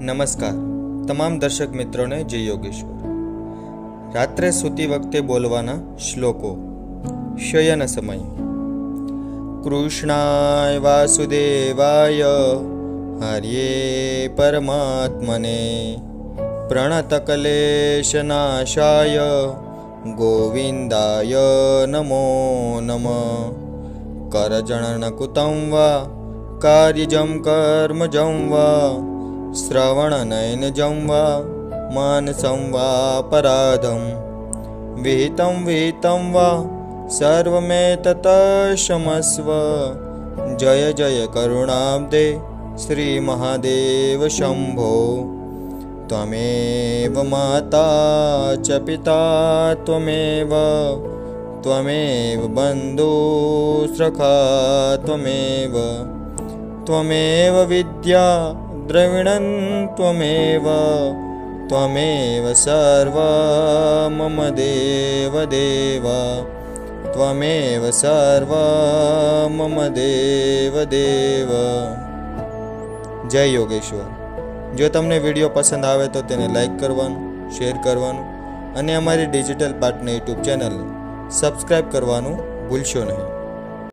નમસ્કાર તમામ દર્શક મિત્રોને જય યોગેશ્વર. રાત્રે સૂતી વખતે બોલવાના શ્લોકો. શયન સમય. કૃષ્ણાય વાસુદેવાય હર્યે પરમાત્મને પ્રણતકલેશનાશાય ગોવિંદાય નમો નમઃ. કરજણનકુतं વા કાર્યજં કર્મજં વા શ્રવણનયનજં વા માનસં વા પરાધં વિહિतं વિહિतं વા સર્વમેતત ક્ષમસ્વ. જય જય કરુણાબ્દે શ્રી મહાદેવ શંભો. ત્વમેવ માતા ચ પિતા ત્વમેવ બંધુસખા ત્વમેવ વિદ્યા દ્રવિણં ત્વમેવ સર્વં મમ દેવ દેવ. ત્વમેવ સર્વં મમ દેવ દેવ. જય યોગેશ્વર. જો તમને વિડીયો પસંદ આવે તો તેને લાઈક કરવાનું, શેર કરવાનું અને અમારી ડિજિટલ પાર્ટનર યુટ્યુબ ચેનલને સબસ્ક્રાઈબ કરવાનું ભૂલશો નહીં.